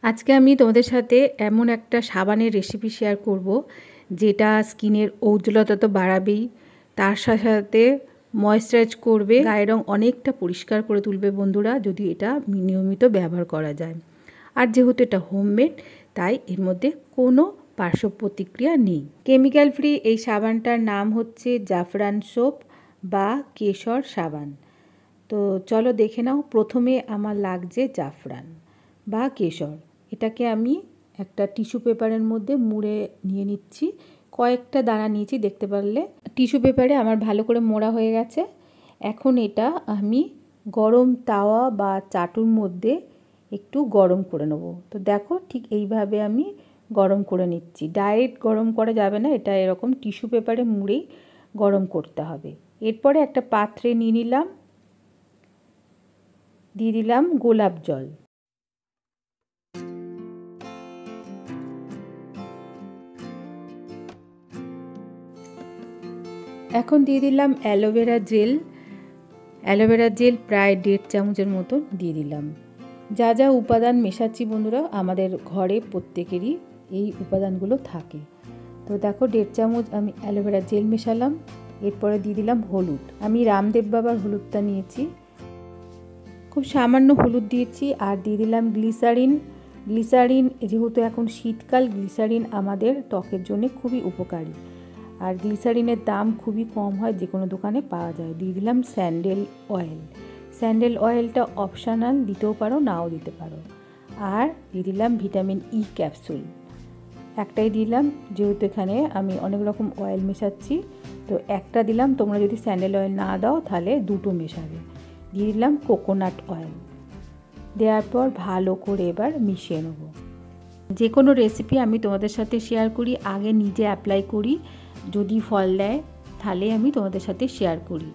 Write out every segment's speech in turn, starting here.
আজকে আমি তোমাদের সাথে এমন একটা সাবানের রেসিপি শেয়ার করব যেটা স্কিনের ঔজ্জ্বলতা তো বাড়াবেই, তার সাথে সাথে ময়েশ্চারাইজ করবে, গায়ের রং অনেকটা পরিষ্কার করে তুলবে বন্ধুরা, যদি এটা নিয়মিত ব্যবহার করা যায়। আর যেহেতু এটা হোমমেড, তাই এর মধ্যে কোনো পার্শ্ব প্রতিক্রিয়া নেই। কেমিক্যাল ফ্রি এই সাবানটার নাম হচ্ছে জাফরান সোপ বা কেশর সাবান। তো চলো দেখে নাও। প্রথমে আমার লাগছে জাফরান বা কেশর। এটাকে আমি একটা টিস্যু পেপারের মধ্যে মুড়ে নিয়ে নিচ্ছি। কয়েকটা দানা নিয়েছি, দেখতে পারলে টিস্যু পেপারে আমার ভালো করে মোড়া হয়ে গেছে। এখন এটা আমি গরম তাওয়া বা চাটুর মধ্যে একটু গরম করে নেব। তো দেখো, ঠিক এইভাবে আমি গরম করে নিচ্ছি। ডাইরেক্ট গরম করা যাবে না, এটা এরকম টিস্যু পেপারে মুড়েই গরম করতে হবে। এরপরে একটা পাত্রে নিয়ে নিলাম, দিয়ে দিলাম গোলাপ জল। এখন দিয়ে দিলাম অ্যালোভেরা জেল। অ্যালোভেরা জেল প্রায় 1.5 চামচের মতো দিয়ে দিলাম। যা যা উপাদান মেশাচ্ছি বন্ধুরা, আমাদের ঘরে প্রত্যেকেরই এই উপাদানগুলো থাকে। তো দেখো, 1.5 চামচ আমি অ্যালোভেরা জেল মেশালাম। এরপরে দিয়ে দিলাম হলুদ। আমি রামদেব বাবার হলুদটা নিয়েছি, খুব সামান্য হলুদ দিয়েছি। আর দিয়ে দিলাম গ্লিসারিন। গ্লিসারিন যেহেতু এখন শীতকাল, গ্লিসারিন আমাদের ত্বকের জন্য খুবই উপকারী। আর গ্লিসারিনের দাম খুবই কম হয়, যে কোনো দোকানে পাওয়া যায়। দিয়ে দিলাম স্যান্ডেল অয়েল। স্যান্ডেল অয়েলটা অপশনাল, দিতেও পারো নাও দিতে পারো। আর দিয়ে দিলাম ভিটামিন ই ক্যাপসুল। একটাই দিলাম, যেহেতু এখানে আমি অনেক রকম অয়েল মেশাচ্ছি, তো একটা দিলাম। তোমরা যদি স্যান্ডেল অয়েল না দাও তাহলে দুটো মেশাবে। দিয়ে দিলাম কোকোনাট অয়েল। দেওয়ার পর ভালো করে এবার মিশিয়ে নেব। যে কোনো রেসিপি আমি তোমাদের সাথে শেয়ার করি, আগে নিজে অ্যাপ্লাই করি, যদি ফল দেয় তাহলে আমি তোমাদের সাথে শেয়ার করি।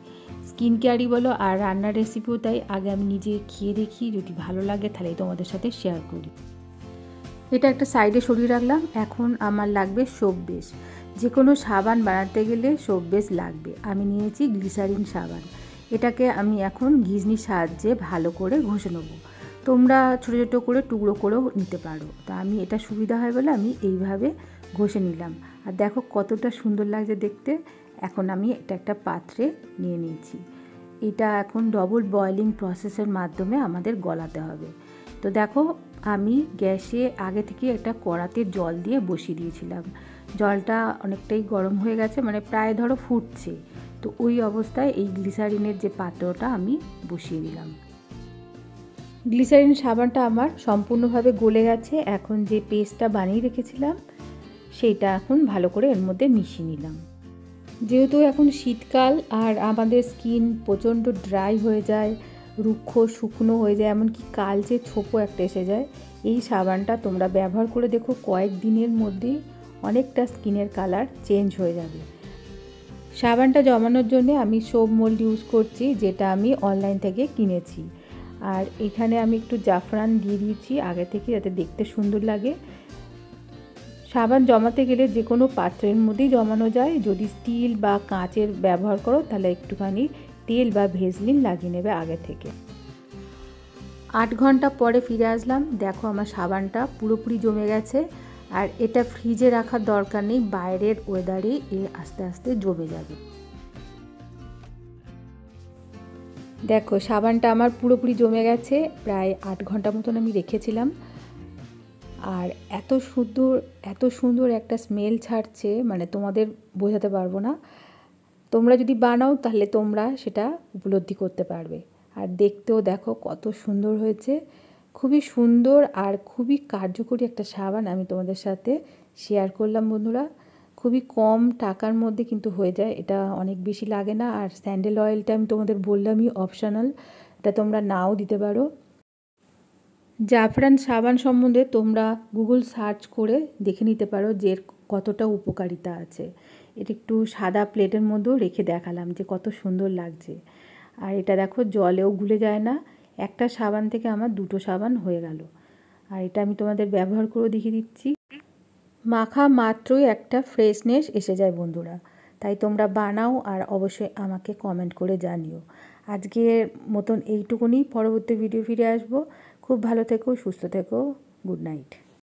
স্কিন কেয়ারই বলো আর রান্নার রেসিপিও তাই, আগে আমি নিজে খেয়ে দেখি, যদি ভালো লাগে তাহলে তোমাদের সাথে শেয়ার করি। এটা একটা সাইডে সরিয়ে রাখলাম। এখন আমার লাগবে সোপ বেস। যে কোনো সাবান বানাতে গেলে সোপ বেস লাগবে। আমি নিয়েছি গ্লিসারিন সাবান। এটাকে আমি এখন ঘিজনির সাহায্যে ভালো করে ঘষে নেব। তোমরা ছোটো ছোটো করে টুকরো করেও নিতে পারো। তা আমি এটা সুবিধা হয় বলে আমি এইভাবে ঘষে নিলাম। আর দেখো কতটা সুন্দর লাগছে দেখতে। এখন আমি এটা একটা পাত্রে নিয়ে নিয়েছি। এটা এখন ডবল বয়েলিং প্রসেসের মাধ্যমে আমাদের গলাতে হবে। তো দেখো, আমি গ্যাসে আগে থেকে একটা কড়াতে জল দিয়ে বসিয়ে দিয়েছিলাম। জলটা অনেকটাই গরম হয়ে গেছে, মানে প্রায় ধরো ফুটছে। তো ওই অবস্থায় এই গ্লিসারিনের যে পাত্রটা আমি বসিয়ে দিলাম। গ্লিসারিন সাবানটা আমার সম্পূর্ণভাবে গলে গেছে। এখন যে পেস্টটা বানিয়ে রেখেছিলাম সেইটা এখন ভালো করে এর মধ্যে মিশিয়ে নিলাম। যেহেতু এখন শীতকাল আর আমাদের স্কিন প্রচণ্ড ড্রাই হয়ে যায়, রুক্ষ শুকনো হয়ে যায়, এমনকি কালচে ছোপও একটা এসে যায়, এই সাবানটা তোমরা ব্যবহার করে দেখো, কয়েক দিনের মধ্যেই অনেকটা স্কিনের কালার চেঞ্জ হয়ে যাবে। সাবানটা জমানোর জন্য আমি সোপ মোল্ড ইউজ করছি, যেটা আমি অনলাইন থেকে কিনেছি। আর এখানে আমি একটু জাফরান দিয়ে দিয়েছি আগে থেকে, যাতে দেখতে সুন্দর লাগে। সাবান জমাতে গেলে যে কোনো পাত্রের মধ্যেই জমানো যায়। যদি স্টিল বা কাঁচের ব্যবহার করো তাহলে একটুখানি তেল বা ভেজলিন লাগিয়ে নেবে আগে থেকে। 8 ঘন্টা পরে ফিরে আসলাম। দেখো, আমার সাবানটা পুরোপুরি জমে গেছে। আর এটা ফ্রিজে রাখার দরকার নেই, বাইরের ওয়েদারে আস্তে আস্তে জমে যাবে। দেখো, সাবানটা আমার পুরোপুরি জমে গেছে। প্রায় 8 ঘন্টা মতন আমি রেখেছিলাম। আর এত সুন্দর একটা স্মেল ছাড়ছে, মানে তোমাদের বোঝাতে পারবো না। তোমরা যদি বানাও তাহলে তোমরা সেটা উপলব্ধি করতে পারবে। আর দেখতেও দেখো কত সুন্দর হয়েছে। খুবই সুন্দর আর খুবই কার্যকরী একটা সাবান আমি তোমাদের সাথে শেয়ার করলাম বন্ধুরা। খুবই কম টাকার মধ্যে কিন্তু হয়ে যায়, এটা অনেক বেশি লাগে না। আর স্যান্ডেল অয়েলটা আমি তোমাদের বললামই অপশনাল, এটা তোমরা নাও দিতে পারো। জাফরান সাবান সম্বন্ধে তোমরা গুগল সার্চ করে দেখে নিতে পারো যে এর কতটা উপকারিতা আছে। এটা একটু সাদা প্লেটের মধ্যেও রেখে দেখালাম যে কত সুন্দর লাগছে। আর এটা দেখো, জলেও গুলে যায় না। একটা সাবান থেকে আমার 2টো সাবান হয়ে গেল। আর এটা আমি তোমাদের ব্যবহার করে দেখিয়ে দিচ্ছি। মাখা মাত্রই একটা ফ্রেশনেস এসে যায় বন্ধুরা। তাই তোমরা বানাও আর অবশ্যই আমাকে কমেন্ট করে জানিও। আজকের মতন এইটুকুনি, পরবর্তী ভিডিও ফিরে আসবো। খুব ভালো থেকো, সুস্থ থেকো। Good night.